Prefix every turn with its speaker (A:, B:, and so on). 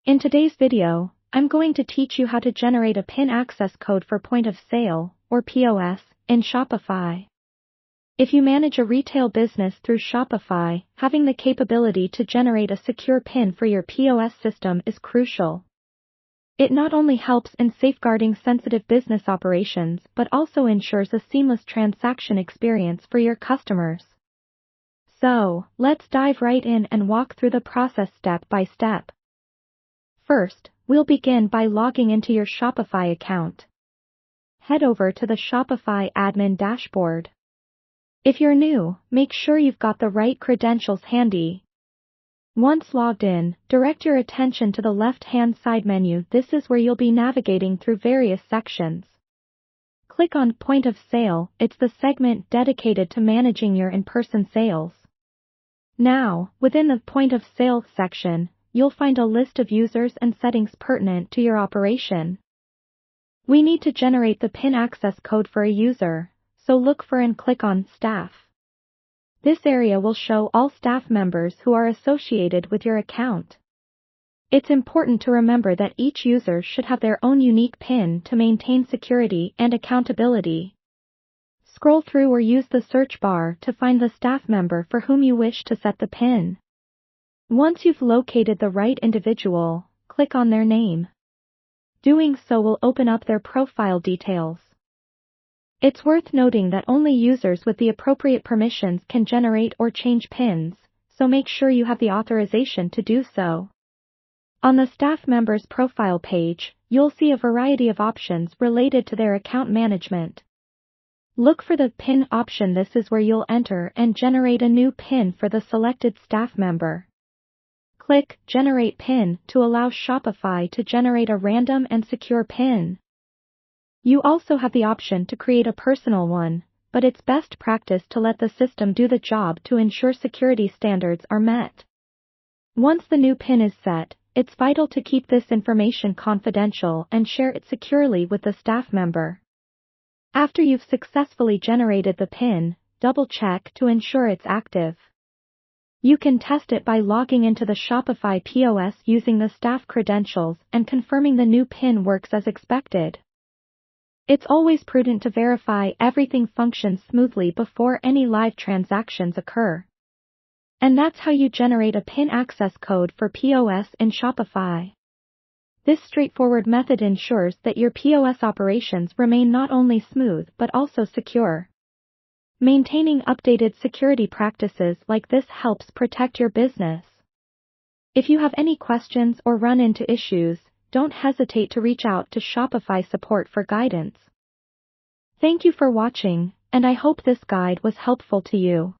A: In today's video, I'm going to teach you how to generate a PIN access code for point of sale, or POS, in Shopify. If you manage a retail business through Shopify, having the capability to generate a secure PIN for your POS system is crucial. It not only helps in safeguarding sensitive business operations but also ensures a seamless transaction experience for your customers. So, let's dive right in and walk through the process step by step. First, we'll begin by logging into your Shopify account. Head over to the Shopify admin dashboard. If you're new, make sure you've got the right credentials handy. Once logged in, direct your attention to the left-hand side menu. This is where you'll be navigating through various sections. Click on Point of Sale. It's the segment dedicated to managing your in-person sales. Now, within the Point of Sale section, you'll find a list of users and settings pertinent to your operation. We need to generate the PIN access code for a user, so look for and click on Staff. This area will show all staff members who are associated with your account. It's important to remember that each user should have their own unique PIN to maintain security and accountability. Scroll through or use the search bar to find the staff member for whom you wish to set the PIN. Once you've located the right individual, click on their name. Doing so will open up their profile details. It's worth noting that only users with the appropriate permissions can generate or change PINs, so make sure you have the authorization to do so. On the staff member's profile page, you'll see a variety of options related to their account management. Look for the PIN option. This is where you'll enter and generate a new PIN for the selected staff member. Click Generate PIN to allow Shopify to generate a random and secure PIN. You also have the option to create a personal one, but it's best practice to let the system do the job to ensure security standards are met. Once the new PIN is set, it's vital to keep this information confidential and share it securely with the staff member. After you've successfully generated the PIN, double-check to ensure it's active. You can test it by logging into the Shopify POS using the staff credentials and confirming the new PIN works as expected. It's always prudent to verify everything functions smoothly before any live transactions occur. And that's how you generate a PIN access code for POS in Shopify. This straightforward method ensures that your POS operations remain not only smooth but also secure. Maintaining updated security practices like this helps protect your business. If you have any questions or run into issues, don't hesitate to reach out to Shopify support for guidance. Thank you for watching, and I hope this guide was helpful to you.